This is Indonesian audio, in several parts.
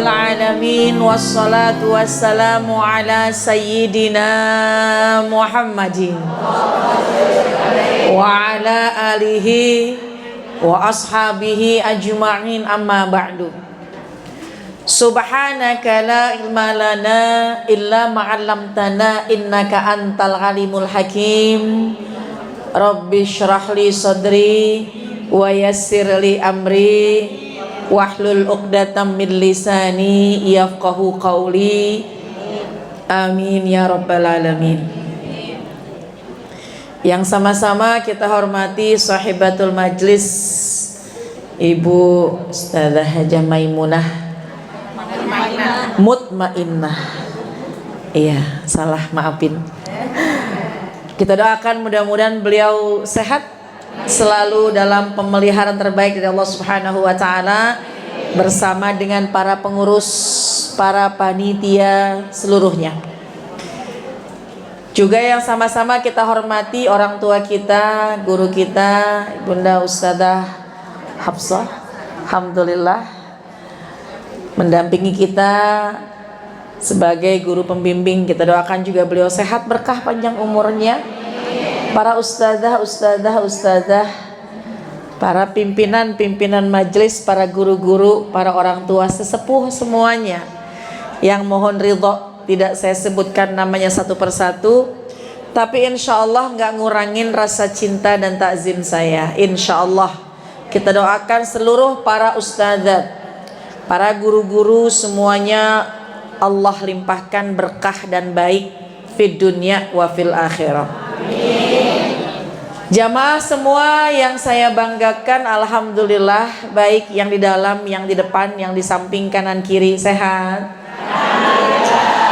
rabbil alamin. Wassalatu wassalamu ala sayyidina Muhammadin wa ala alihi wa ashabihi ajma'in, amma ba'du. Subhanaka la ilma lana illa ma'allamtana innaka antal alimul hakim. Rabbi shrah li sadri wa yassir li amri wahlul 'uqdatam min lisani yafqahu qawli. Amin ya rabbal alamin. Yang sama-sama kita hormati sahibatul majlis Ibu Ustadzah Hajah Maimunah Mutmainnah. Iya, salah, maafin. Kita doakan mudah-mudahan beliau sehat selalu dalam pemeliharaan terbaik dari Allah Subhanahu wa taala bersama dengan para pengurus, para panitia seluruhnya. Juga yang sama-sama kita hormati orang tua kita, guru kita, Bunda Ustadzah Hafsah, alhamdulillah mendampingi kita sebagai guru pembimbing. Kita doakan juga beliau sehat, berkah panjang umurnya. Para ustadzah, para pimpinan majelis, para guru-guru, para orang tua sesepuh semuanya yang mohon ridho tidak saya sebutkan namanya satu persatu, tapi insya Allah nggak ngurangin rasa cinta dan takzim saya. Insya Allah kita doakan seluruh para ustadzat, para guru-guru semuanya Allah limpahkan berkah dan baik fid dunya wa fil akhirah. Jamaah semua yang saya banggakan, alhamdulillah, baik yang di dalam, yang di depan, yang di samping, kanan kiri sehat.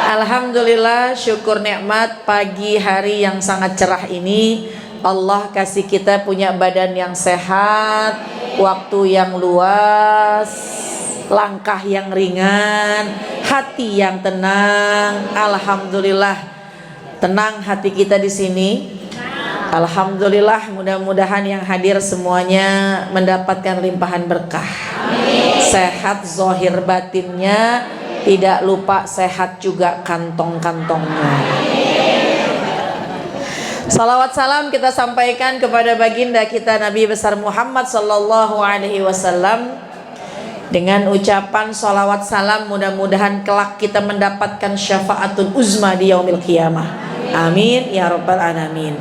Alhamdulillah, syukur nikmat pagi hari yang sangat cerah ini. Allah kasih kita punya badan yang sehat, waktu yang luas, langkah yang ringan, hati yang tenang. Alhamdulillah, tenang hati kita di sini. Alhamdulillah, mudah-mudahan yang hadir semuanya mendapatkan limpahan berkah. Sehat zahir batinnya, tidak lupa sehat juga kantong-kantongnya. Salawat salam kita sampaikan kepada baginda kita Nabi besar Muhammad sallallahu alaihi wasallam. Dengan ucapan salawat salam, mudah-mudahan kelak kita mendapatkan syafaatul uzma di yaumil qiyamah. Amin ya rabbal alamin.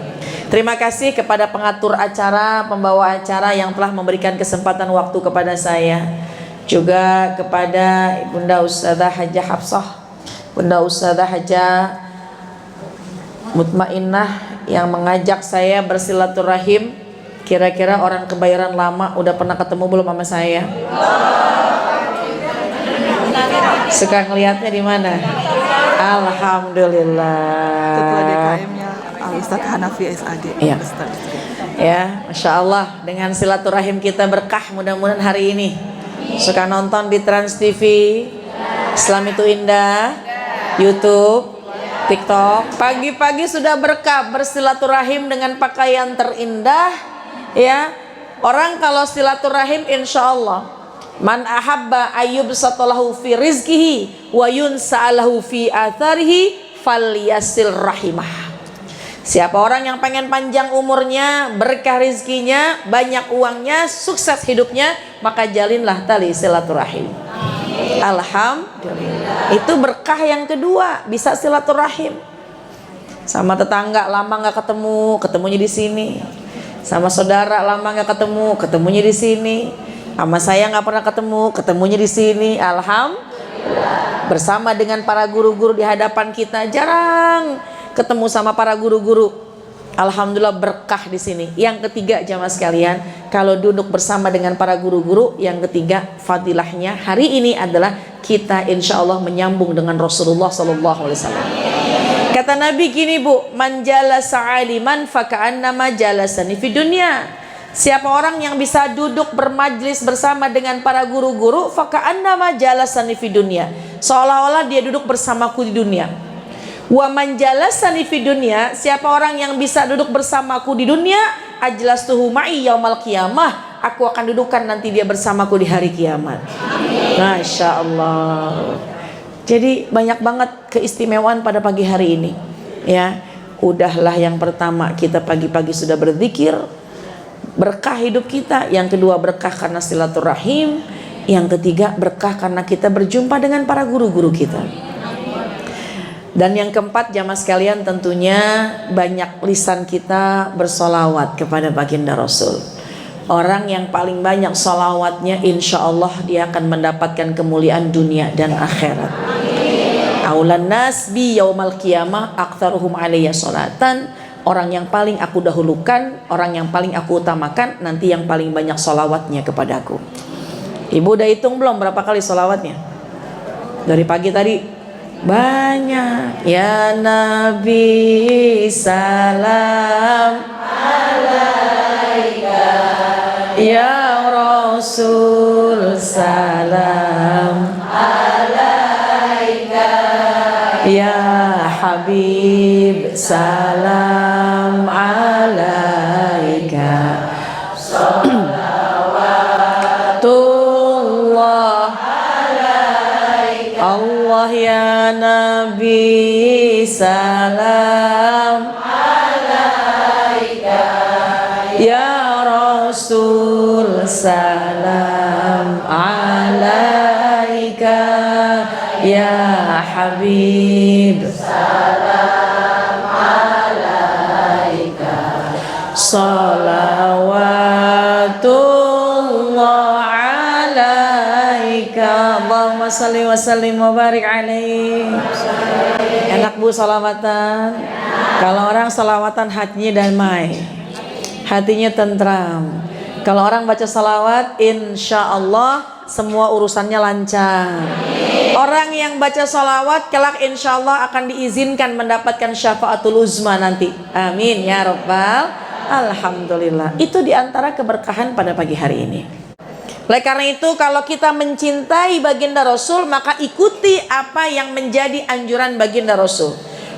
Terima kasih kepada pengatur acara, pembawa acara yang telah memberikan kesempatan waktu kepada saya. Juga kepada Bunda Ustadzah Hajah Hafsah, Bunda Ustadzah Hajah Mutmainnah yang mengajak saya bersilaturahim. Kira-kira orang Kebayoran Lama udah pernah ketemu belum sama saya? Suka ngelihatnya di mana? Alhamdulillah. Ketua DKM-nya Ustadz Hanafi SAD. Ya. Ya, Masya Allah, dengan silaturahim kita berkah mudah-mudahan hari ini. Suka nonton di Trans TV, Islam itu Indah, YouTube, TikTok. Pagi-pagi sudah berkah bersilaturahim dengan pakaian terindah. Ya, orang kalau silaturahim insya Allah, man ahabba ayyub satalahu fi rizkihi wa yunsa'alahu fi atharihi falyasil rahimah. Siapa orang yang pengen panjang umurnya, berkah rizkinya, banyak uangnya, sukses hidupnya, maka jalinlah tali silaturahim. Alhamdulillah. Itu berkah yang kedua, bisa silaturahim. Sama tetangga lama nggak ketemu, ketemunya di sini. Sama saudara lama nggak ketemu, ketemunya di sini. Sama saya nggak pernah ketemu, ketemunya di sini. Alhamdulillah. Bersama dengan para guru-guru di hadapan kita, jarang ketemu sama para guru-guru. Alhamdulillah berkah di sini. Yang ketiga jamaah sekalian, kalau duduk bersama dengan para guru-guru, yang ketiga fadilahnya hari ini adalah kita insya Allah menyambung dengan Rasulullah SAW. Kata Nabi gini bu, man jalasa aliman faka'annama jalasani fi dunya. Siapa orang yang bisa duduk bermajlis bersama dengan para guru-guru, faka'annama jalasani fi dunya, seolah-olah dia duduk bersamaku di dunia. Wa man jalasani fi dunya, siapa orang yang bisa duduk bersamaku di dunia, ajlastuhu ma'i yaumal qiyamah, aku akan dudukkan nanti dia bersamaku di hari kiamat. Masya Allah. Jadi banyak banget keistimewaan pada pagi hari ini. Ya, udahlah yang pertama kita pagi-pagi sudah berzikir, berkah hidup kita. Yang kedua berkah karena silaturahim. Yang ketiga berkah karena kita berjumpa dengan para guru-guru kita. Dan yang keempat jamaah sekalian, tentunya banyak lisan kita bersolawat kepada baginda Rasul. Orang yang paling banyak solawatnya, insya Allah dia akan mendapatkan kemuliaan dunia dan akhirat. Aulan nas bi yaumal qiyamah aktsaruhum alayya sholatan. Orang yang paling aku dahulukan, orang yang paling aku utamakan, nanti yang paling banyak solawatnya kepadaku. Ibu udah hitung belum berapa kali solawatnya? Dari pagi tadi banyak. Ya Nabi salam alaika, ya Rasul salam alaika, ya Habib salam alaika. Salawatullah Allah ya Nabi salam alaika, ya Rasul salam alaika, ya Habib salam alaika. Salawatullah alaika. Allahumma salli wa sallim wa barik alaih. Enak bu salawatan? Kalau orang salawatan hatinya damai, hatinya tentram. Kalau orang baca salawat, insya Allah semua urusannya lancar. Orang yang baca salawat kelak insya Allah akan diizinkan mendapatkan syafaatul uzma nanti. Amin ya rabbal alhamdulillah. Itu diantara keberkahan pada pagi hari ini. Oleh karena itu, kalau kita mencintai baginda Rasul, maka ikuti apa yang menjadi anjuran baginda Rasul.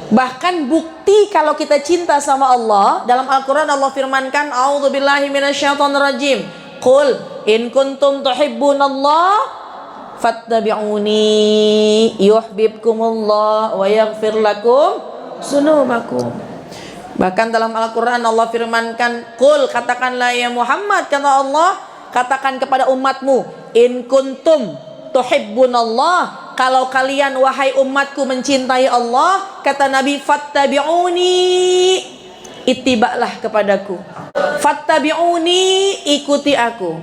Bahkan bukti kalau kita cinta sama Allah, dalam Al-Quran Allah firmankan, A'udzubillahi minasyaitonirrajim, Qul in kuntum tuhibbunallah fattabi'uni yuhibbukumullah wa yaghfir lakum dzunubakum. Bahkan dalam Al-Quran Allah firmankan, Qul, katakanlah ya Muhammad, kata Allah, katakan kepada umatmu, in kuntum tuhibbunallah, kalau kalian wahai umatku mencintai Allah, kata Nabi, fattabi'uni, ittiba'lah kepadaku. Fattabi'uni, ikuti aku.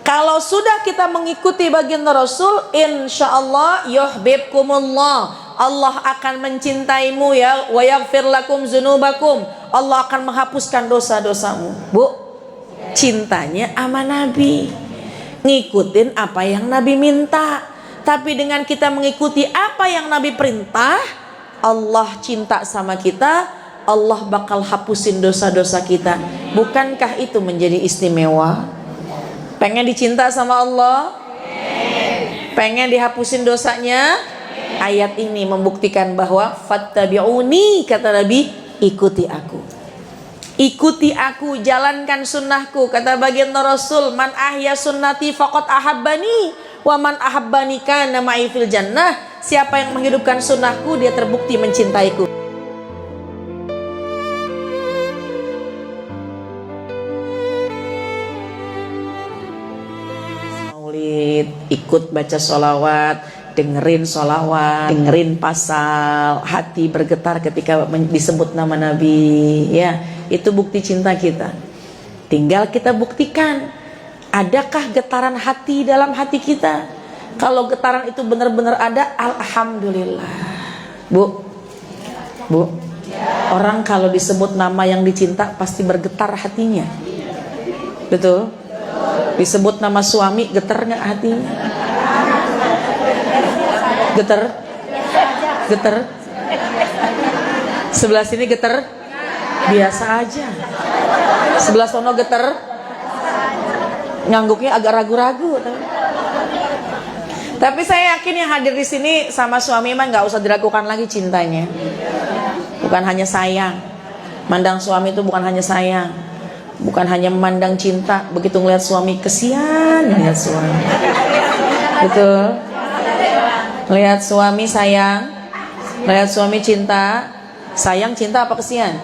Kalau sudah kita mengikuti baginda Rasul, insyaallah yuhibbukumullah, Allah akan mencintaimu ya, wa yaghfir lakum dzunubakum, Allah akan menghapuskan dosa-dosamu. Bu, cintanya sama Nabi, ngikutin apa yang Nabi minta. Tapi dengan kita mengikuti apa yang Nabi perintah, Allah cinta sama kita, Allah bakal hapusin dosa-dosa kita. Bukankah itu menjadi istimewa? Pengen dicinta sama Allah? Pengen dihapusin dosanya? Ayat ini membuktikan bahwa fattabi'uni, kata Nabi, ikuti aku. Ikuti aku, jalankan sunnahku. Kata baginda Rasul, man ahya sunnati faqad ahabbani, wa man ahabbani kana ma'i fil jannah. Siapa yang menghidupkan sunnahku, dia terbukti mencintaiku. Maulid, ikut baca sholawat, dengerin sholawat, dengerin pasal, hati bergetar ketika disebut nama Nabi, ya. Itu bukti cinta kita. Tinggal kita buktikan, adakah getaran hati dalam hati kita? Kalau getaran itu benar-benar ada, alhamdulillah. Bu, orang kalau disebut nama yang dicinta pasti bergetar hatinya. Betul? Disebut nama suami, getar nggak hatinya? Getar? Sebelah sini getar? Biasa aja. Sebelah sono getar, ngangguknya agak ragu-ragu. Tapi saya yakin yang hadir di sini sama suami mah nggak usah diragukan lagi cintanya. Bukan hanya sayang. Mandang suami itu bukan hanya sayang, bukan hanya memandang cinta. Begitu ngeliat suami, kesian ngeliat suami. Betul. Lihat suami sayang, lihat suami cinta. Sayang, cinta apa kesian?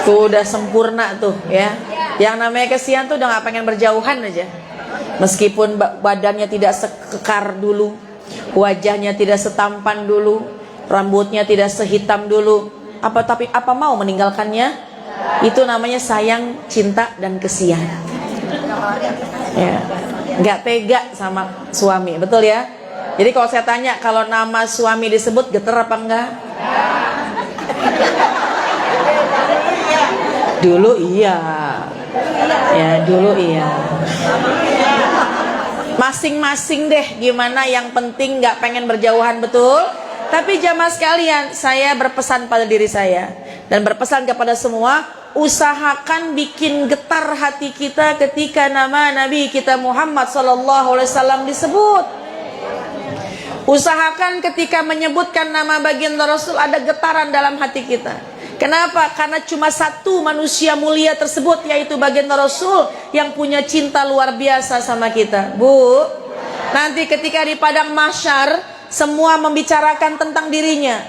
Tuh udah sempurna tuh ya. Yang namanya kesian tuh udah gak pengen berjauhan aja. Meskipun badannya tidak sekekar dulu, wajahnya tidak setampan dulu, rambutnya tidak sehitam dulu, tapi apa mau meninggalkannya? Itu namanya sayang, cinta, dan kesian. Ya, nggak tega sama suami, betul ya? Jadi kalau saya tanya, kalau nama suami disebut getar apa enggak? Dulu iya, ya dulu iya. Masing-masing deh, gimana yang penting nggak pengen berjauhan, betul? Tapi jamaah sekalian, saya berpesan pada diri saya dan berpesan kepada semua, usahakan bikin getar hati kita ketika nama Nabi kita Muhammad SAW disebut. Usahakan ketika menyebutkan nama baginda Rasul ada getaran dalam hati kita. Kenapa? Karena cuma satu manusia mulia tersebut, yaitu baginda Rasul, yang punya cinta luar biasa sama kita. Bu, nanti ketika di padang mahsyar semua membicarakan tentang dirinya,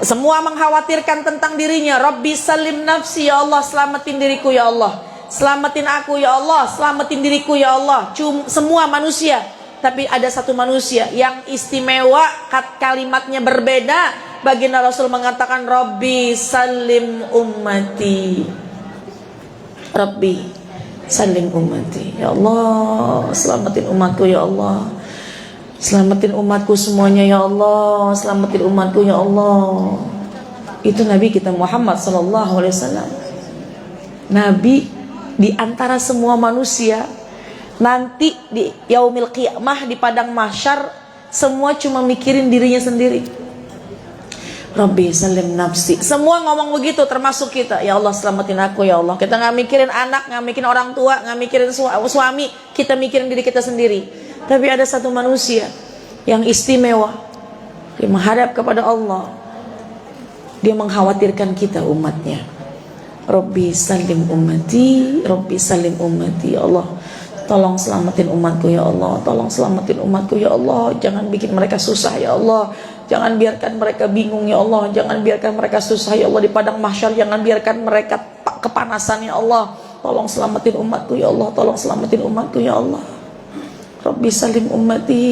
semua mengkhawatirkan tentang dirinya. Rabbi salim nafsi, ya Allah, selamatin diriku ya Allah, selamatin aku ya Allah, selamatin diriku ya Allah. Semua manusia, tapi ada satu manusia yang istimewa, kalimatnya berbeda. Baginda Rasul mengatakan, Rabbi salim ummati, Rabbi salim ummati, ya Allah, selamatin umatku ya Allah, selamatin umatku semuanya ya Allah, selamatin umatku ya Allah. Itu Nabi kita Muhammad SAW. Nabi di antara semua manusia. Nanti di yaumil qiyamah, di padang mahsyar, semua cuma mikirin dirinya sendiri. Rabbi salim nafsi. Semua ngomong begitu, termasuk kita. Ya Allah, selamatin aku ya Allah. Kita gak mikirin anak, gak mikirin orang tua, gak mikirin suami, kita mikirin diri kita sendiri. Tapi ada satu manusia yang istimewa. Dia menghadap kepada Allah, dia mengkhawatirkan kita umatnya. Rabbi salim ummati, Rabbi salim ummati. Ya Allah, tolong selamatin umatku ya Allah, tolong selamatin umatku ya Allah. Jangan bikin mereka susah ya Allah, jangan biarkan mereka bingung ya Allah, jangan biarkan mereka susah ya Allah di padang mahsyar, jangan biarkan mereka kepanasan ya Allah. Tolong selamatin umatku ya Allah, tolong selamatin umatku ya Allah. Rabbi salim ummati,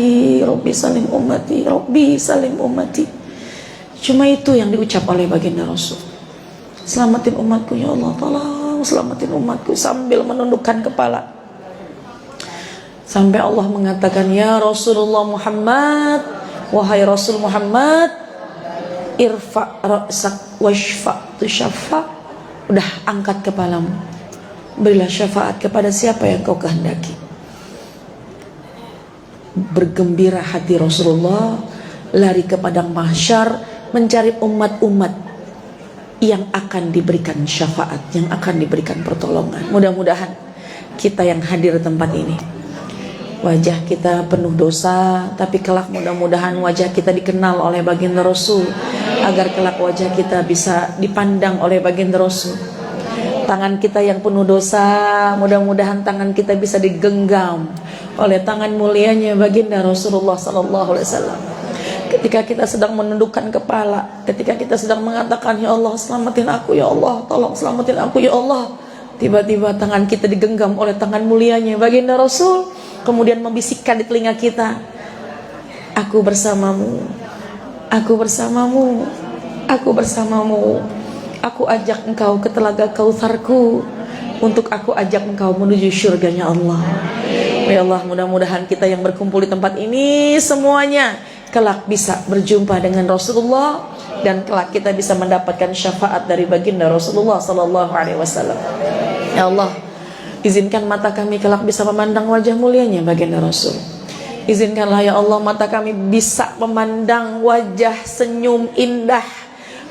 Rabbi salim ummati, Rabbi salim ummati. Cuma itu yang diucap oleh baginda Rasul. Selamatin umatku ya Allah, tolong selamatin umatku, sambil menundukkan kepala. Sampai Allah mengatakan, ya Rasulullah Muhammad, wahai Rasul Muhammad, irfa' ra'sak washfa' tusyafa'. Udah, angkat kepalamu, berilah syafaat kepada siapa yang kau kehendaki. Bergembira hati Rasulullah, lari ke padang mahsyar, mencari umat-umat yang akan diberikan syafaat, yang akan diberikan pertolongan. Mudah-mudahan kita yang hadir di tempat ini, wajah kita penuh dosa, tapi kelak mudah-mudahan wajah kita dikenal oleh baginda Rasul, agar kelak wajah kita bisa dipandang oleh baginda Rasul. Tangan kita yang penuh dosa, mudah-mudahan tangan kita bisa digenggam oleh tangan mulianya baginda Rasulullah SAW. Ketika kita sedang menundukkan kepala, ketika kita sedang mengatakan, ya Allah selamatin aku ya Allah, tolong selamatin aku ya Allah, tiba-tiba tangan kita digenggam oleh tangan mulianya baginda Rasul, kemudian membisikkan di telinga kita, aku bersamamu, aku bersamamu, aku bersamamu, aku ajak engkau ke telaga Kautsarku, untuk aku ajak engkau menuju syurganya Allah. Ya Allah, mudah-mudahan kita yang berkumpul di tempat ini semuanya kelak bisa berjumpa dengan Rasulullah, dan kelak kita bisa mendapatkan syafaat dari baginda Rasulullah SAW. Ya Allah, izinkan mata kami kelak bisa memandang wajah mulianya baginda Rasul. Izinkanlah ya Allah mata kami bisa memandang wajah senyum indah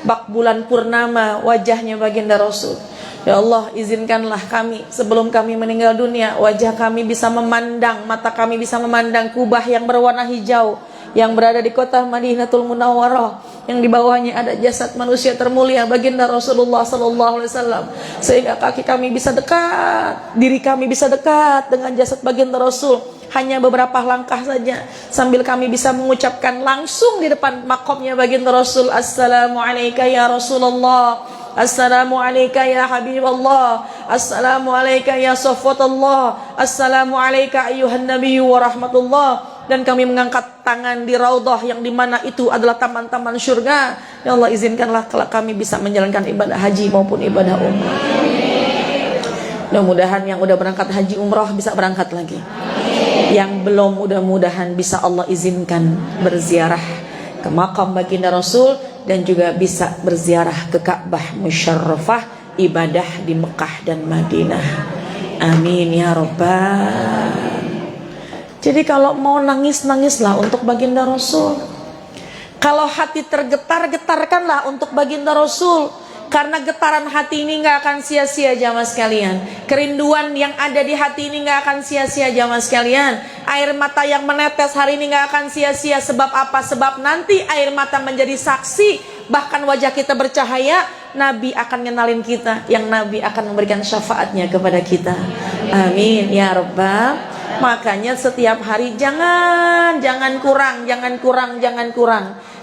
bak bulan purnama wajahnya baginda Rasul. Ya Allah, izinkanlah kami sebelum kami meninggal dunia, wajah kami bisa memandang, mata kami bisa memandang Kubah yang berwarna hijau yang berada di kota Madinatul Munawwarah, yang di bawahnya ada jasad manusia termulia baginda Rasulullah sallallahu alaihi wasallam, sehingga kaki kami bisa dekat, diri kami bisa dekat dengan jasad baginda Rasul. Hanya beberapa langkah saja sambil kami bisa mengucapkan langsung di depan makomnya baginda Rasul, Assalamualaikum ya Rasulullah, Assalamualaikum ya Habiballah, Assalamualaikum ya Safwatullah, Assalamualaikum ayuhan nabiyyu wa rahmatullah. Dan kami mengangkat tangan di raudhah yang dimana itu adalah taman-taman syurga. Ya Allah, izinkanlah kalau kami bisa menjalankan ibadah haji maupun ibadah umrah. Mudah-mudahan yang udah berangkat haji umrah bisa berangkat lagi. Yang belum, mudah-mudahan bisa Allah izinkan berziarah ke makam baginda Rasul dan juga bisa berziarah ke Ka'bah Musyarrafah, ibadah di Mekah dan Madinah. Amin ya Rabbal. Jadi kalau mau nangis, nangislah untuk baginda Rasul. Kalau hati tergetar, getarkanlah untuk baginda Rasul. Karena getaran hati ini gak akan sia-sia jamaah sekalian. Kerinduan yang ada di hati ini gak akan sia-sia jamaah sekalian. Air mata yang menetes hari ini gak akan sia-sia. Sebab apa? Sebab nanti air mata menjadi saksi. Bahkan wajah kita bercahaya. Nabi akan ngenalin kita. Yang Nabi akan memberikan syafaatnya kepada kita. Amin ya Rabbal. Makanya setiap hari jangan kurang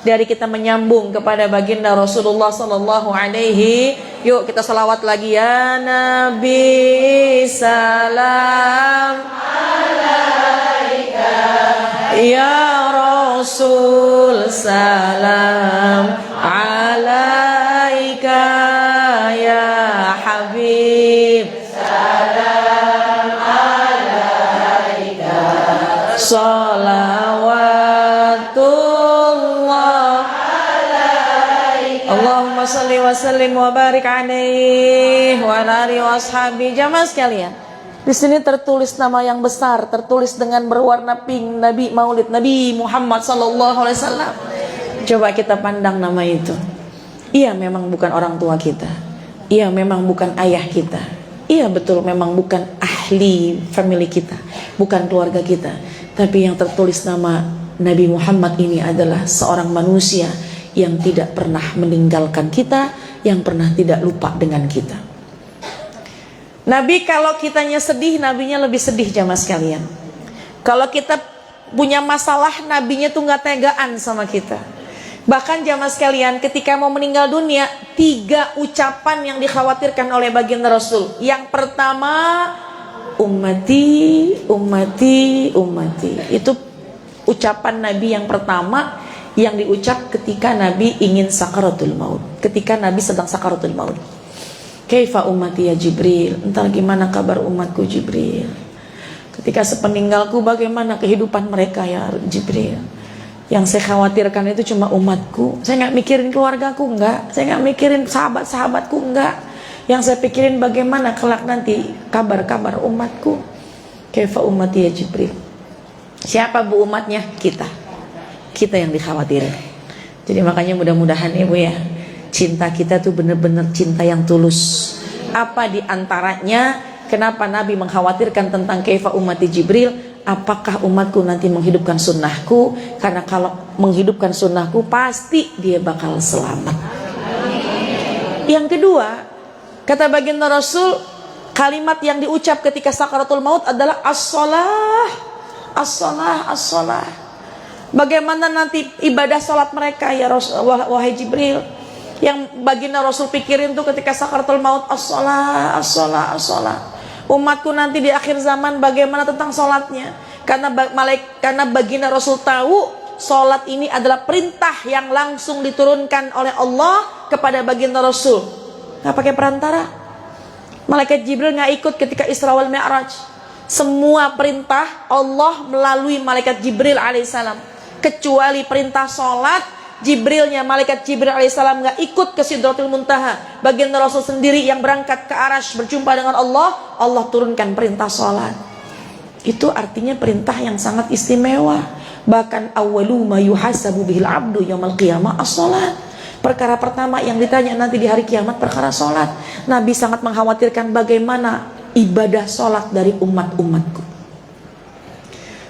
dari kita menyambung kepada baginda Rasulullah sallallahu alaihi. Yuk kita salawat lagi, ya Nabi salam alaika, ya Rasul salam alaika, ya Habib salawatullah alaika. Allahumma salli wa sallim wa barik alaihi wa alihi wa ashabi. Jamaah sekalian, di sini tertulis nama yang besar, tertulis dengan berwarna pink, Nabi Maulid Nabi Muhammad sallallahu alaihi wasallam. Coba kita pandang nama itu. Iya, memang bukan orang tua kita. Iya, memang bukan ayah kita. Iya, betul, memang bukan ahli family kita, bukan keluarga kita. Tapi yang tertulis nama Nabi Muhammad ini adalah seorang manusia yang tidak pernah meninggalkan kita, yang pernah tidak lupa dengan kita. Nabi kalau kitanya sedih, nabinya lebih sedih jamaah sekalian. Kalau kita punya masalah, nabinya tuh gak tegaan sama kita. Bahkan jamaah sekalian, ketika mau meninggal dunia, 3 ucapan yang dikhawatirkan oleh baginda Rasul. Yang pertama, ummati, ummati, ummati. Itu ucapan Nabi yang pertama yang diucap ketika Nabi ingin sakaratul maut. Ketika Nabi sedang sakaratul maut. Kaifa ummati ya Jibril? Entar gimana kabar umatku Jibril? Ketika sepeninggalku bagaimana kehidupan mereka ya Jibril? Yang saya khawatirkan itu cuma umatku. Saya gak mikirin keluargaku, enggak. Saya gak mikirin sahabat-sahabatku, enggak. Yang saya pikirin bagaimana kelak nanti kabar-kabar umatku. Kaifa ummati ya Jibril. Siapa bu umatnya? Kita. Kita yang dikhawatirin. Jadi makanya mudah-mudahan ibu ya, cinta kita tuh benar-benar cinta yang tulus. Apa diantaranya kenapa Nabi mengkhawatirkan tentang kaifa ummati Jibril? Apakah umatku nanti menghidupkan sunnahku? Karena kalau menghidupkan sunnahku pasti dia bakal selamat. Yang kedua, kata baginda Rasul, kalimat yang diucap ketika sakaratul maut adalah as-shalah, as-shalah, as-shalah. Bagaimana nanti ibadah salat mereka ya wahai Jibril? Yang baginda Rasul pikirin tuh ketika sakaratul maut, as-shalah, as-shalah, as-shalah. Umatku nanti di akhir zaman bagaimana tentang salatnya? Karena baginda Rasul tahu salat ini adalah perintah yang langsung diturunkan oleh Allah kepada baginda Rasul. Nggak pakai perantara. Malaikat Jibril nggak ikut ketika Isra wal Mi'raj. Semua perintah Allah melalui malaikat Jibril alaihissalam. Kecuali perintah sholat, Jibrilnya, malaikat Jibril alaihissalam nggak ikut ke Sidratul Muntaha. Baginda Rasul sendiri yang berangkat ke Arasy berjumpa dengan Allah. Allah turunkan perintah sholat. Itu artinya perintah yang sangat istimewa. Bahkan awwalu ma yuhasabu bihil abdu yaumil qiyamah as-sholat. Perkara pertama yang ditanya nanti di hari kiamat perkara sholat. Nabi sangat mengkhawatirkan bagaimana ibadah sholat dari umat-umatku.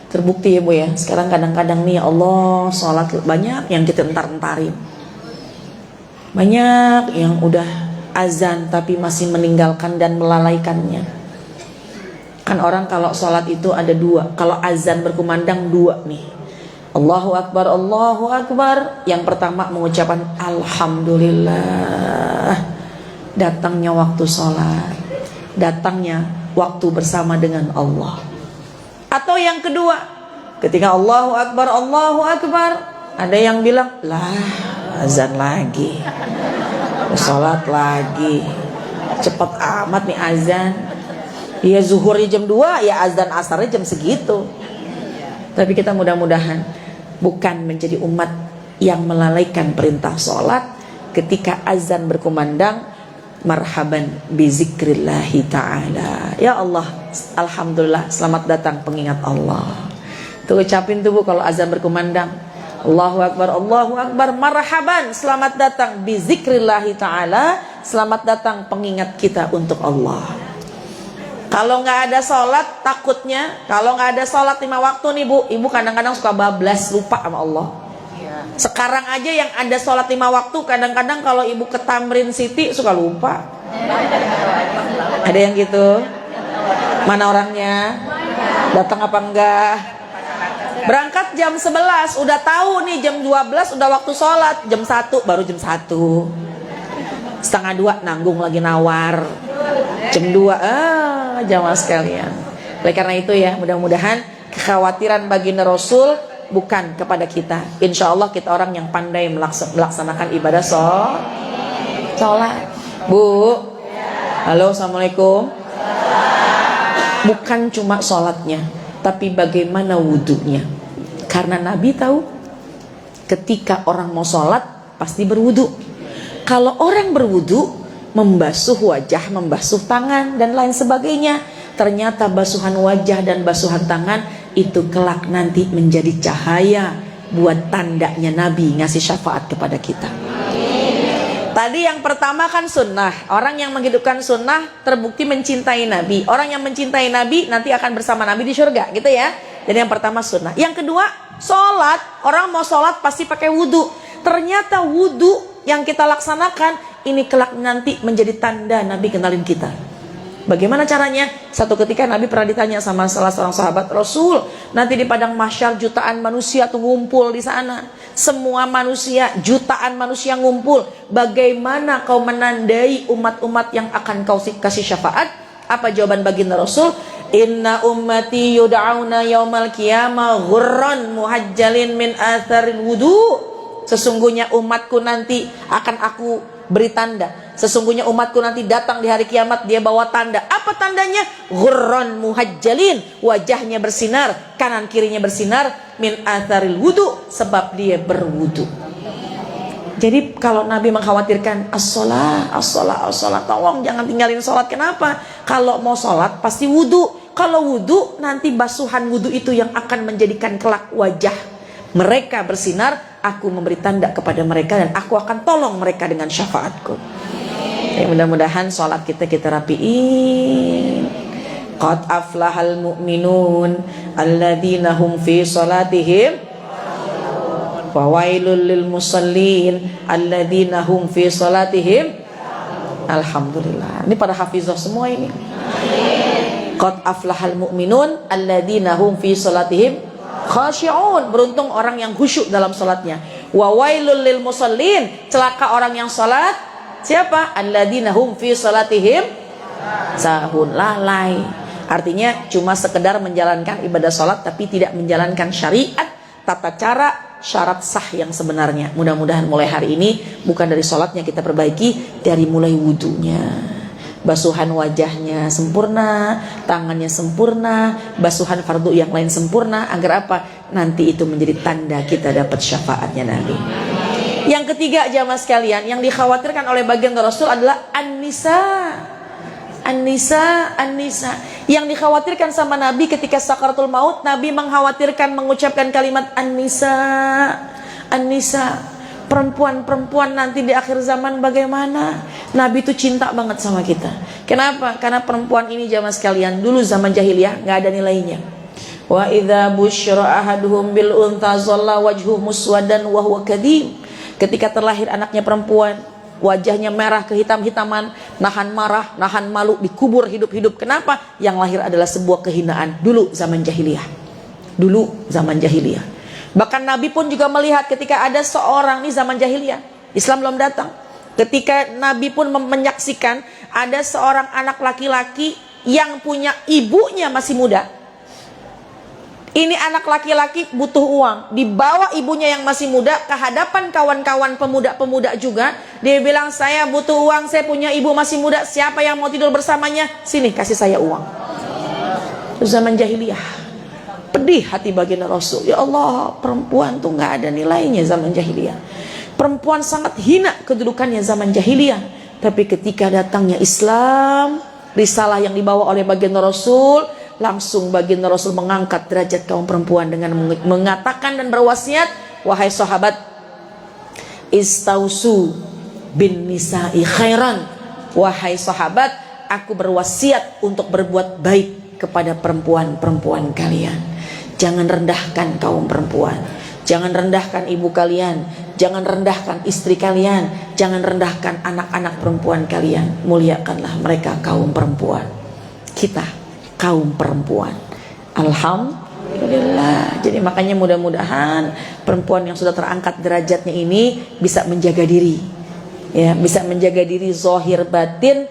Terbukti ya bu ya, sekarang kadang-kadang nih ya Allah sholat banyak yang kita entar-entarin. Banyak yang udah azan tapi masih meninggalkan dan melalaikannya. Kan orang kalau sholat itu ada dua. Kalau azan berkumandang dua nih. Allahu Akbar, Allahu Akbar. Yang pertama mengucapkan Alhamdulillah. Datangnya waktu sholat, datangnya waktu bersama dengan Allah. Atau yang kedua, ketika Allahu Akbar, Allahu Akbar, ada yang bilang, lah azan lagi, sholat lagi, cepet amat nih azan. Ya zuhurnya jam 2, ya azan asarnya jam segitu. Tapi kita mudah-mudahan bukan menjadi umat yang melalaikan perintah sholat. Ketika azan berkumandang, marhaban bizikrillahi ta'ala. Ya Allah, alhamdulillah, selamat datang pengingat Allah. Tuh ucapin tuh Bu kalau azan berkumandang, Allahu Akbar, Allahu Akbar, marhaban, selamat datang bizikrillahi ta'ala. Selamat datang pengingat kita untuk Allah. Kalau nggak ada sholat, takutnya kalau nggak ada sholat 5 waktu nih Bu, ibu kadang-kadang suka bablas, lupa sama Allah. Sekarang aja yang ada sholat 5 waktu, kadang-kadang kalau ibu ke Tamrin City suka lupa. Ada yang gitu? Mana orangnya? Datang apa enggak? Berangkat jam 11, udah tahu nih jam 12 udah waktu sholat. Jam 1, baru jam 1. Setengah 2 nanggung lagi nawar. Jam 2, jamaah sekalian. Oleh karena itu ya, mudah-mudahan kekhawatiran baginda Rasul bukan kepada kita. Insya Allah kita orang yang pandai melaksanakan ibadah sholat. Bu, halo, assalamualaikum. Bukan cuma sholatnya, tapi bagaimana wudhunya. Karena Nabi tahu ketika orang mau sholat pasti berwudhu. Kalau orang berwudhu, membasuh wajah, membasuh tangan dan lain sebagainya, ternyata basuhan wajah dan basuhan tangan itu kelak nanti menjadi cahaya buat tandanya Nabi ngasih syafaat kepada kita. Tadi yang pertama kan sunnah. Orang yang menghidupkan sunnah terbukti mencintai Nabi. Orang yang mencintai Nabi nanti akan bersama Nabi di surga, gitu ya. Jadi yang pertama sunnah. Yang kedua sholat. Orang mau sholat pasti pakai wudhu. Ternyata wudhu yang kita laksanakan ini kelak nanti menjadi tanda Nabi kenalin kita. Bagaimana caranya? Satu ketika Nabi pernah ditanya sama salah seorang sahabat, Rasul, nanti di padang mahsyar jutaan manusia tuh ngumpul di sana. Semua manusia, jutaan manusia ngumpul. Bagaimana kau menandai umat-umat yang akan kau kasih syafaat? Apa jawaban baginda Rasul? Inna ummati yud'auna yaumal qiyamah ghurran muhajjalin min atharil wudu. Sesungguhnya umatku nanti akan aku beri tanda. Sesungguhnya umatku nanti datang di hari kiamat, dia bawa tanda. Apa tandanya? Ghurran muhajjalin, wajahnya bersinar, kanan kirinya bersinar, min atharil wudu, sebab dia berwudu. Jadi kalau Nabi mengkhawatirkan as-shalah, as-shalah, as-shalah, tolong jangan tinggalin sholat. Kenapa? Kalau mau sholat pasti wudu. Kalau wudu, nanti basuhan wudu itu yang akan menjadikan kelak wajah mereka bersinar. Aku memberi tanda kepada mereka dan aku akan tolong mereka dengan syafaatku. Ya, mudah-mudahan sholat kita rapiin. Qad aflahal mu'minun alladzina hum fi sholatihim wa wailul lil musallin alladzina hum fi sholatihim. Alhamdulillah. Ini pada hafizah semua ini. Qad aflahal mu'minun alladzina hum fi sholatihim khashi'un, beruntung orang yang khusyuk dalam salatnya. Wa wailul lil musallin, celaka orang yang salat. Siapa? Alladzina hum fi salatihim sahun, lalai. Artinya cuma sekedar menjalankan ibadah salat tapi tidak menjalankan syariat, tata cara, syarat sah yang sebenarnya. Mudah-mudahan mulai hari ini bukan dari salatnya kita perbaiki, dari mulai wudunya. Basuhan wajahnya sempurna, tangannya sempurna, basuhan fardu yang lain sempurna. Agar apa? Nanti itu menjadi tanda kita dapat syafaatnya Nabi. Yang ketiga jamaah sekalian, yang dikhawatirkan oleh baginda Rasul adalah an-nisa. An-nisa, an-nisa. Yang dikhawatirkan sama Nabi ketika sakaratul maut, Nabi mengkhawatirkan mengucapkan kalimat an-nisa. An-nisa. Perempuan-perempuan nanti di akhir zaman bagaimana? Nabi itu cinta banget sama kita. Kenapa? Karena perempuan ini jamaah sekalian, dulu zaman jahiliyah nggak ada nilainya. Wa idza busyira ahaduhum bil untha zalla wajhuhu muswadan wa huwa kadhim. Ketika terlahir anaknya perempuan, wajahnya merah kehitam-hitaman, nahan marah, nahan malu, dikubur hidup-hidup. Kenapa? Yang lahir adalah sebuah kehinaan dulu zaman jahiliyah. Dulu zaman jahiliyah. Bahkan Nabi pun juga melihat ketika ada seorang, ini zaman jahiliyah, Islam belum datang. Ketika Nabi pun menyaksikan ada seorang anak laki-laki yang punya ibunya masih muda. Ini anak laki-laki butuh uang, dibawa ibunya yang masih muda ke hadapan kawan-kawan pemuda-pemuda juga. Dia bilang, saya butuh uang, saya punya ibu masih muda, siapa yang mau tidur bersamanya? Sini, kasih saya uang. Itu zaman jahiliyah. Pedih hati baginda Rasul. Ya Allah, perempuan tuh nggak ada nilainya zaman jahiliyah. Perempuan sangat hina kedudukannya zaman jahiliyah. Tapi ketika datangnya Islam, risalah yang dibawa oleh baginda Rasul, langsung baginda Rasul mengangkat derajat kaum perempuan dengan mengatakan dan berwasiat, wahai sahabat, istausu bin nisa'i khairan. Wahai sahabat, aku berwasiat untuk berbuat baik kepada perempuan-perempuan kalian. Jangan rendahkan kaum perempuan, jangan rendahkan ibu kalian, jangan rendahkan istri kalian, jangan rendahkan anak-anak perempuan kalian. Muliakanlah mereka, kaum perempuan. Kita kaum perempuan, alhamdulillah. Jadi makanya mudah-mudahan perempuan yang sudah terangkat derajatnya ini bisa menjaga diri, ya, bisa menjaga diri zahir batin,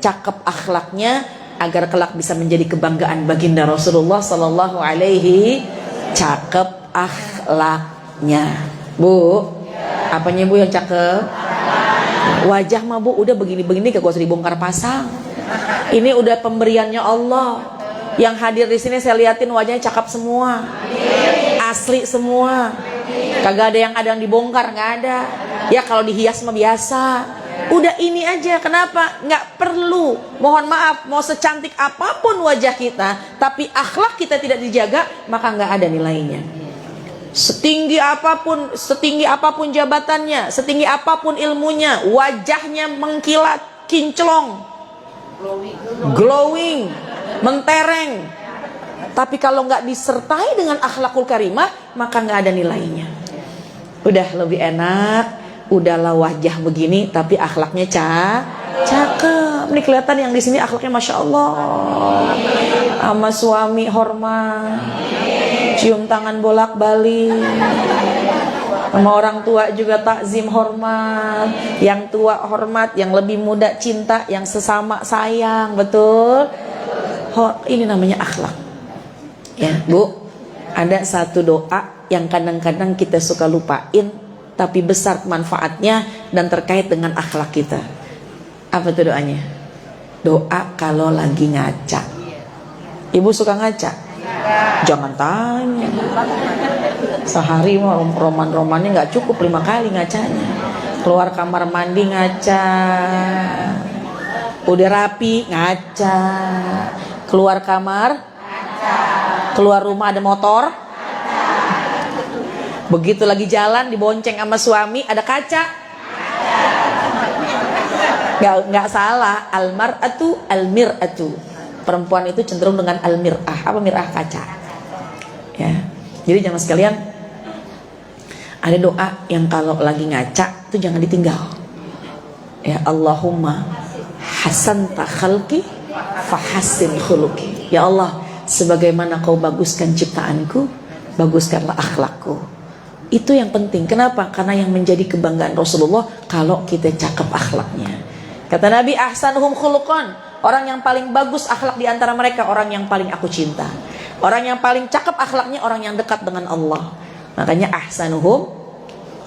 cakep akhlaknya, agar kelak bisa menjadi kebanggaan baginda Rasulullah sallallahu alaihi. Cakep akhlaknya, Bu. Apanya Bu yang cakep? Wajah mah Bu udah begini-begini gak usah dibongkar pasang. Ini udah pemberiannya Allah. Yang hadir di sini saya liatin wajahnya cakep semua, asli semua. Kagak ada yang dibongkar, nggak ada. Ya kalau dihias mah biasa. Udah ini aja. Kenapa? Nggak perlu. Mohon maaf, mau secantik apapun wajah kita, tapi akhlak kita tidak dijaga, maka nggak ada nilainya. Setinggi apapun jabatannya, setinggi apapun ilmunya, wajahnya mengkilat, kinclong, glowing, mentereng, tapi kalau nggak disertai dengan akhlakul karimah, maka nggak ada nilainya. Udah lebih enak, udahlah wajah begini, tapi akhlaknya cakep. Ini kelihatan yang di sini akhlaknya masya Allah. Sama suami hormat, cium tangan bolak-balik. Sama orang tua juga takzim hormat. Yang tua hormat, yang lebih muda cinta, yang sesama sayang, betul. Ini namanya akhlak. Ya, Bu, ada satu doa yang kadang-kadang kita suka lupain, tapi besar manfaatnya dan terkait dengan akhlak kita. Apa tuh doanya? Doa kalau lagi ngaca. Ibu suka ngaca? Jangan tanya. Sehari mau roman-romannya nggak cukup 5 kali ngacanya. Keluar kamar mandi ngaca, udah rapi ngaca, keluar kamar ngaca, keluar rumah ada motor, begitu lagi jalan dibonceng sama suami ada kaca. Nggak salah, almar'atu almir'atu. Perempuan itu cenderung dengan almir'ah. Apa mir'ah? Kaca. Ya. Jadi jangan sekalian, ada doa yang kalau lagi ngaca itu jangan ditinggal. Ya, Allahumma hasanta khalqi fahassin khuluqi. Ya Allah, sebagaimana kau baguskan ciptaanku, baguskanlah akhlakku. Itu yang penting. Kenapa? Karena yang menjadi kebanggaan Rasulullah kalau kita cakep akhlaknya. Kata Nabi, ahsanuhum khuluqan. Orang yang paling bagus akhlak di antara mereka, orang yang paling aku cinta. Orang yang paling cakep akhlaknya, orang yang dekat dengan Allah. Makanya ahsanuhum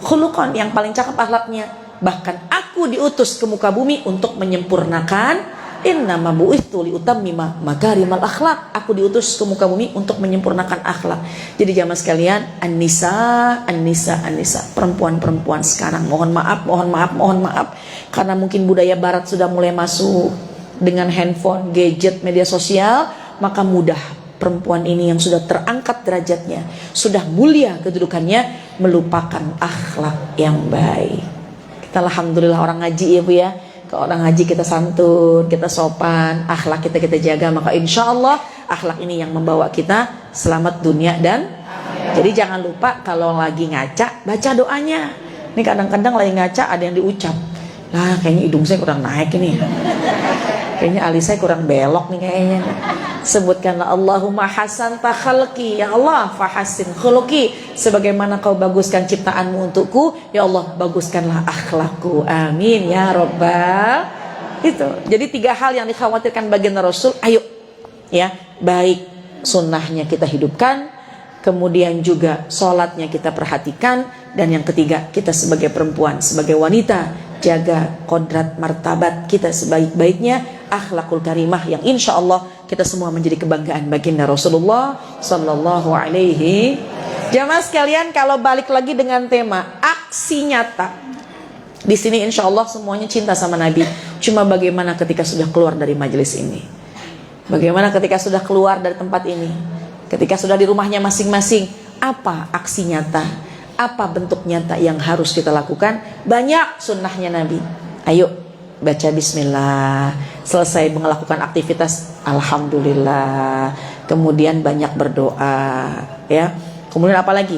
khuluqan, yang paling cakep akhlaknya. Bahkan aku diutus ke muka bumi untuk menyempurnakan, innama bu'itsu liutammima makarimal akhlak. Aku diutus ke muka bumi untuk menyempurnakan akhlak. Jadi jamaah sekalian, an-nisa. Perempuan-perempuan sekarang, mohon maaf. Karena mungkin budaya barat sudah mulai masuk dengan handphone, gadget, media sosial, maka mudah perempuan ini yang sudah terangkat derajatnya, sudah mulia kedudukannya, melupakan akhlak yang baik. Kita alhamdulillah orang ngaji ya Bu ya. Kalau orang ngaji kita santun, kita sopan, akhlak kita jaga, maka insya Allah akhlak ini yang membawa kita selamat dunia dan jadi jangan lupa kalau lagi ngaca baca doanya. Ini kadang-kadang lagi ngaca ada yang diucap. Lah kayaknya hidung saya kurang naik ini. Kayaknya alis saya kurang belok nih kayaknya. Sebutkanlah Allahumma hasanta khalqi, ya Allah fahassin khuluqi, sebagaimana kau baguskan ciptaanmu untukku, ya Allah baguskanlah akhlakku, amin ya Rabbal. Itu jadi 3 hal yang dikhawatirkan baginda Rasul. Ayo ya, baik sunnahnya kita hidupkan, kemudian juga sholatnya kita perhatikan, dan yang ketiga, kita sebagai perempuan, sebagai wanita, jaga kodrat martabat kita sebaik-baiknya, akhlakul karimah yang insya Allah kita semua menjadi kebanggaan baginda Rasulullah Sallallahu Alaihi. Jamaah sekalian, kalau balik lagi dengan tema aksi nyata, di sini insya Allah semuanya cinta sama Nabi. Cuma bagaimana ketika sudah keluar dari majelis ini, bagaimana ketika sudah keluar dari tempat ini, ketika sudah di rumahnya masing-masing, apa aksi nyata, apa bentuk nyata yang harus kita lakukan? Banyak sunnahnya Nabi. Ayo baca bismillah, selesai melakukan aktivitas alhamdulillah, kemudian banyak berdoa ya. Kemudian apa lagi?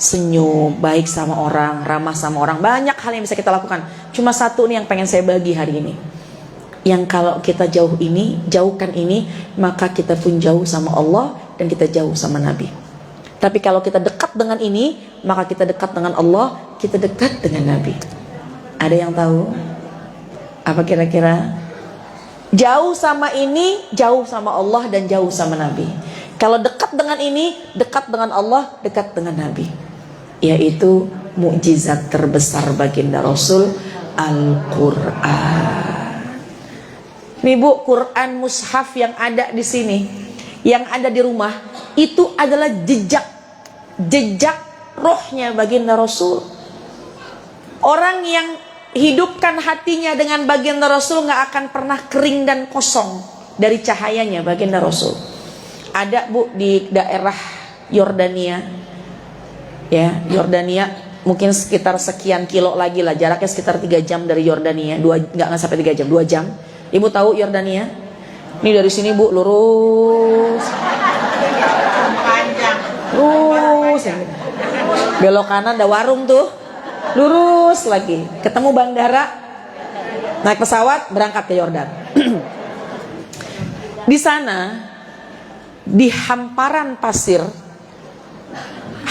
Senyum, baik sama orang, ramah sama orang. Banyak hal yang bisa kita lakukan. Cuma satu nih yang pengen saya bagi hari ini, yang kalau kita jauhkan ini, maka kita pun jauh sama Allah dan kita jauh sama Nabi. Tapi kalau kita dekat dengan ini, maka kita dekat dengan Allah, kita dekat dengan Nabi. Ada yang tahu? Apa kira-kira? Jauh sama ini, jauh sama Allah dan jauh sama Nabi. Kalau dekat dengan ini, dekat dengan Allah, dekat dengan Nabi. Yaitu mukjizat terbesar baginda Rasul, Al-Quran. Nih Bu, Quran mushaf yang ada di sini, yang ada di rumah, itu adalah jejak rohnya baginda Rasul. Orang yang hidupkan hatinya dengan baginda Rasul nggak akan pernah kering dan kosong dari cahayanya baginda Rasul. Ada Bu di daerah Yordania, ya Yordania mungkin sekitar sekian kilo lagi lah, jaraknya sekitar 3 jam dari Yordania, nggak sampai 3 jam, 2 jam. Ibu tahu Yordania? Ini dari sini Bu, lurus, belok kanan ada warung tuh, lurus lagi ketemu bandara, naik pesawat berangkat ke Yordan. Di sana di hamparan pasir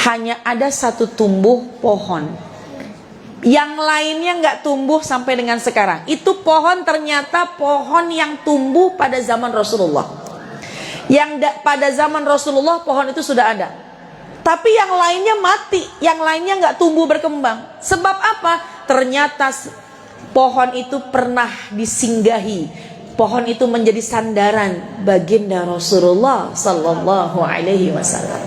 hanya ada satu tumbuh pohon, yang lainnya nggak tumbuh sampai dengan sekarang. Itu pohon ternyata pohon yang tumbuh pada zaman Rasulullah. Pada zaman Rasulullah pohon itu sudah ada. Tapi yang lainnya mati, yang lainnya nggak tumbuh berkembang. Sebab apa? Ternyata pohon itu pernah disinggahi. Pohon itu menjadi sandaran baginda Rasulullah Sallallahu Alaihi Wasallam.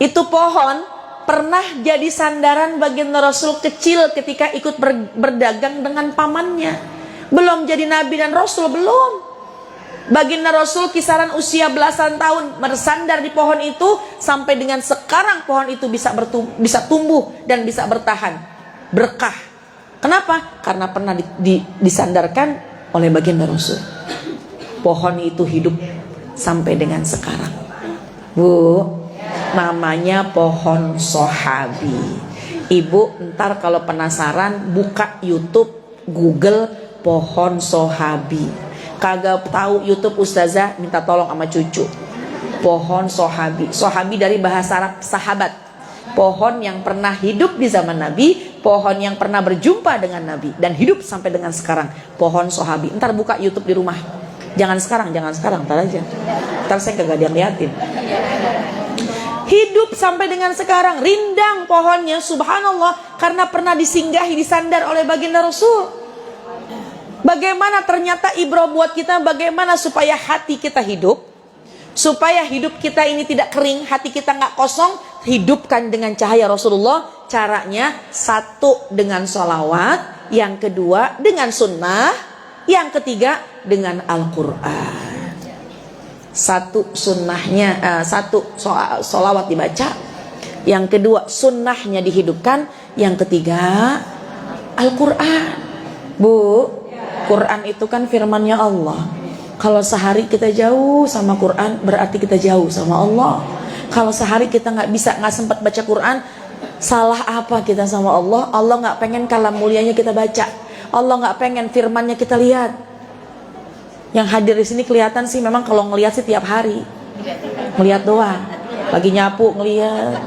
Itu pohon pernah jadi sandaran baginda Rasul kecil ketika ikut berdagang dengan pamannya. Belum jadi Nabi dan Rasul, belum. Baginda Rasul kisaran usia belasan tahun bersandar di pohon itu, sampai dengan sekarang pohon itu bisa tumbuh dan bisa bertahan berkah. Kenapa? Karena pernah disandarkan oleh baginda Rasul. Pohon itu hidup sampai dengan sekarang. Bu, namanya pohon Sohabi. Ibu ntar kalau penasaran buka YouTube, Google pohon Sohabi. Kagak tahu YouTube ustazah, minta tolong sama cucu. Pohon Sohabi. Sohabi dari bahasa Arab sahabat. Pohon yang pernah hidup di zaman Nabi, pohon yang pernah berjumpa dengan Nabi dan hidup sampai dengan sekarang. Pohon Sohabi. Ntar buka YouTube di rumah. Jangan sekarang, ntar aja. Ntar saya kagak ada yang liatin. Hidup sampai dengan sekarang, rindang pohonnya, subhanallah, karena pernah disinggahi, disandar oleh baginda Rasul. Bagaimana ternyata ibrah buat kita, bagaimana supaya hati kita hidup, supaya hidup kita ini tidak kering, hati kita nggak kosong. Hidupkan dengan cahaya Rasulullah. Caranya satu dengan sholawat, yang kedua dengan sunnah, yang ketiga dengan Al-Quran. Satu sunnahnya, satu sholawat dibaca, yang kedua sunnahnya dihidupkan, yang ketiga Al-Quran. Bu, Quran itu kan firmannya Allah. Kalau sehari kita jauh sama Quran, berarti kita jauh sama Allah. Kalau sehari kita nggak sempat baca Quran, salah apa kita sama Allah? Allah nggak pengen kalam mulianya kita baca. Allah nggak pengen firman-Nya kita lihat. Yang hadir di sini kelihatan sih memang kalau ngelihat sih tiap hari. Ngelihat doang. Lagi nyapu ngelihat.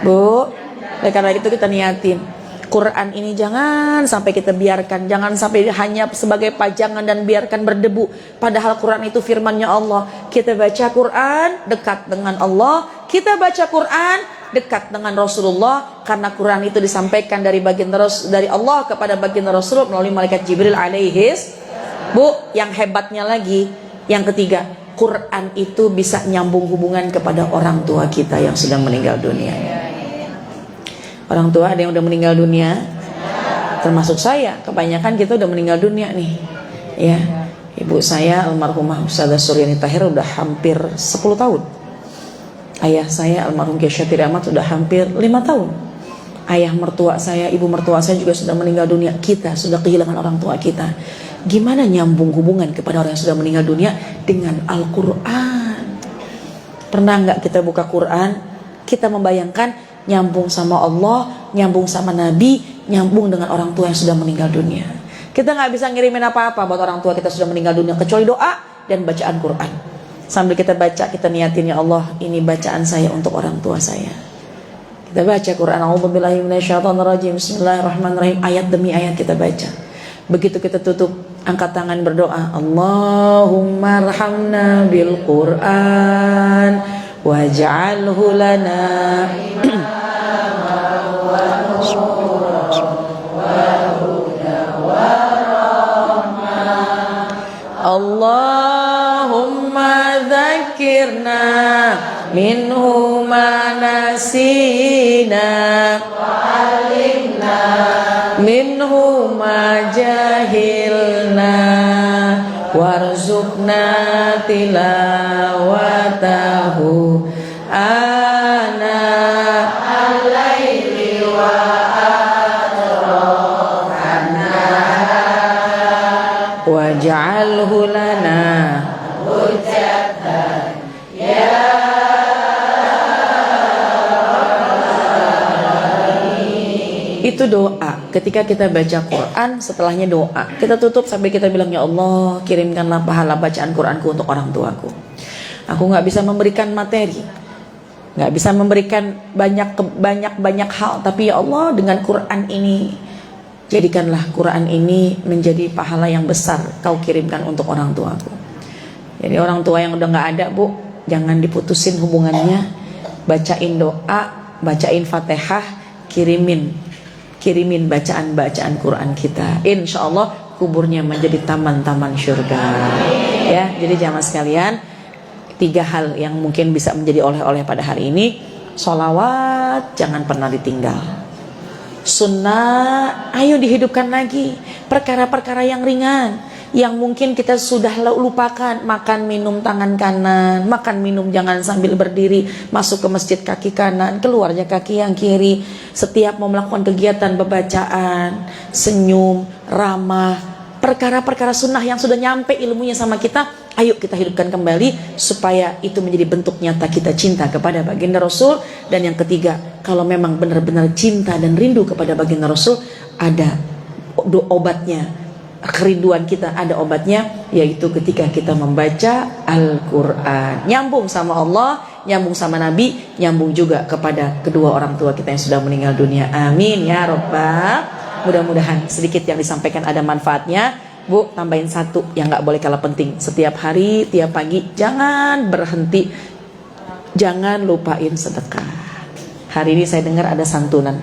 Bu, karena itu kita niatin Quran ini jangan sampai kita biarkan, jangan sampai hanya sebagai pajangan dan biarkan berdebu. Padahal Quran itu firman-Nya Allah. Kita baca Quran dekat dengan Allah, kita baca Quran dekat dengan Rasulullah, karena Quran itu disampaikan dari dari Allah kepada baginda Rasul melalui malaikat Jibril alaihis. Bu, yang hebatnya lagi, yang ketiga, Quran itu bisa nyambung hubungan kepada orang tua kita yang sudah meninggal dunia. Orang tua ada yang udah meninggal dunia, termasuk saya. Kebanyakan kita udah meninggal dunia nih, ya. Ibu saya almarhumah Ustazah Suryani Tahir udah hampir 10 tahun. Ayah saya almarhum Kiai Syafi'i Ahmad sudah hampir 5 tahun. Ayah mertua saya, ibu mertua saya juga sudah meninggal dunia. Kita sudah kehilangan orang tua kita. Gimana nyambung hubungan kepada orang yang sudah meninggal dunia dengan Al-Quran? Pernah nggak kita buka Quran, kita membayangkan nyambung sama Allah, nyambung sama Nabi, nyambung dengan orang tua yang sudah meninggal dunia. Kita nggak bisa ngirimin apa-apa buat orang tua kita sudah meninggal dunia kecuali doa dan bacaan Quran. Sambil kita baca, kita niatin, ya Allah, ini bacaan saya untuk orang tua saya. Kita baca Quran, a'udzubillahi minasyaitonirrajim, bismillahirrahmanirrahim, ayat demi ayat kita baca. Begitu kita tutup, angkat tangan berdoa, Allahumma arhamna bil Quran waj'alhu lana Allahumma dzakirna minhu ma nasina wa alimna minhu ma jahilna warzuqna tilawatahu ana al-laili wa atrafana waj'alhu lana hujjatan ya. Itu doa. Ketika kita baca Quran, setelahnya doa. Kita tutup sampai kita bilang, ya Allah, kirimkanlah pahala bacaan Quranku untuk orang tuaku. Aku nggak bisa memberikan materi, nggak bisa memberikan banyak hal, tapi ya Allah, dengan Quran ini, jadikanlah Quran ini menjadi pahala yang besar Kau kirimkan untuk orang tuaku. Jadi orang tua yang udah nggak ada, Bu, jangan diputusin hubungannya. Bacain doa, bacain Fatihah, kirimin bacaan-bacaan Quran kita. Insya Allah kuburnya menjadi taman-taman surga. Ya, jadi jamaah sekalian, 3 hal yang mungkin bisa menjadi oleh-oleh pada hari ini. Sholawat jangan pernah ditinggal. Sunnah ayo dihidupkan lagi. Perkara-perkara yang ringan yang mungkin kita sudah lupakan, makan minum tangan kanan, makan minum jangan sambil berdiri, masuk ke masjid kaki kanan, keluarnya kaki yang kiri. Setiap mau melakukan kegiatan bebacaan, senyum, ramah, perkara-perkara sunnah yang sudah nyampe ilmunya sama kita, ayo kita hidupkan kembali supaya itu menjadi bentuk nyata kita cinta kepada baginda Rasul. Dan yang ketiga, kalau memang benar-benar cinta dan rindu kepada baginda Rasul, ada obatnya. Kerinduan kita ada obatnya, yaitu ketika kita membaca Al-Quran. Nyambung sama Allah, nyambung sama Nabi, nyambung juga kepada kedua orang tua kita yang sudah meninggal dunia. Amin ya Rabbal. Mudah-mudahan sedikit yang disampaikan ada manfaatnya. Bu, tambahin 1 yang gak boleh kalah penting. Setiap hari, tiap pagi, jangan berhenti, jangan lupain sedekah. Hari ini saya dengar ada santunan,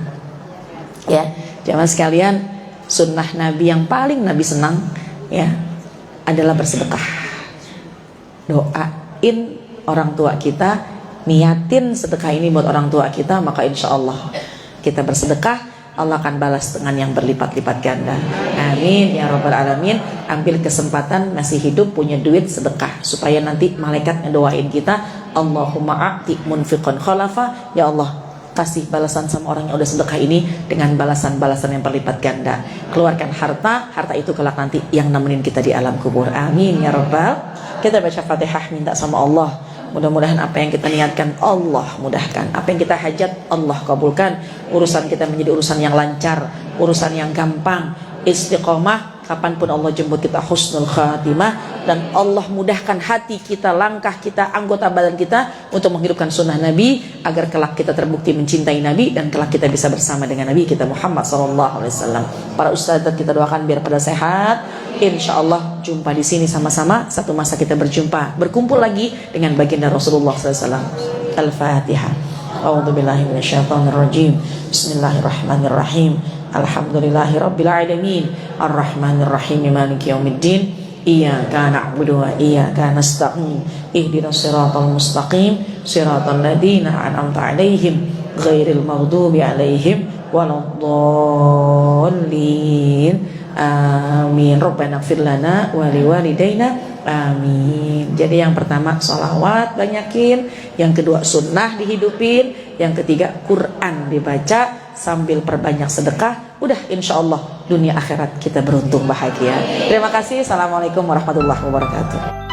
ya jamaah sekalian. Sunnah Nabi yang paling Nabi senang, ya, adalah bersedekah. Doain orang tua kita, niatin sedekah ini buat orang tua kita, maka insya Allah kita bersedekah, Allah akan balas dengan yang berlipat-lipat ganda. Amin ya Rabbal Alamin. Ambil kesempatan masih hidup, punya duit, sedekah, supaya nanti malaikat ngedoain kita, Allahumma a'ti munfiqan khalafa, ya Allah, kasih balasan sama orang yang udah sedekah ini dengan balasan-balasan yang berlipat ganda. Keluarkan harta itu kelak nanti yang nemenin kita di alam kubur. Amin ya Rabbal. Kita baca Fatihah, minta sama Allah, mudah-mudahan apa yang kita niatkan Allah mudahkan, apa yang kita hajat Allah kabulkan, urusan kita menjadi urusan yang lancar, urusan yang gampang, istiqomah, kapanpun Allah jemput kita husnul khatimah, dan Allah mudahkan hati kita, langkah kita, anggota badan kita untuk menghidupkan sunnah Nabi, agar kelak kita terbukti mencintai Nabi, dan kelak kita bisa bersama dengan Nabi kita Muhammad SAW. Para ustadzat kita doakan biar pada sehat. Insya Allah jumpa di sini sama-sama. Satu masa kita berjumpa, berkumpul lagi dengan baginda Rasulullah SAW. Al-Fatihah. A'udzubillahi minasyaitonirrajim. Bismillahirrahmanirrahim. Alhamdulillahirabbil alamin. Arrahmanirrahim. Maliki yaumiddin. Iyyaka na'budu wa iyyaka nasta'in. Ihdinas siratal mustaqim. Siratal ladzina an'amta 'alaihim ghairil maghdubi 'alaihim waladdallin. Amin. Rabbana ighfir lana wa liwalidayna. Amin. Jadi yang pertama sholawat banyakin, yang kedua sunnah dihidupin, yang ketiga Quran dibaca sambil perbanyak sedekah. Udah insya Allah dunia akhirat kita beruntung bahagia. Terima kasih. Assalamualaikum warahmatullahi wabarakatuh.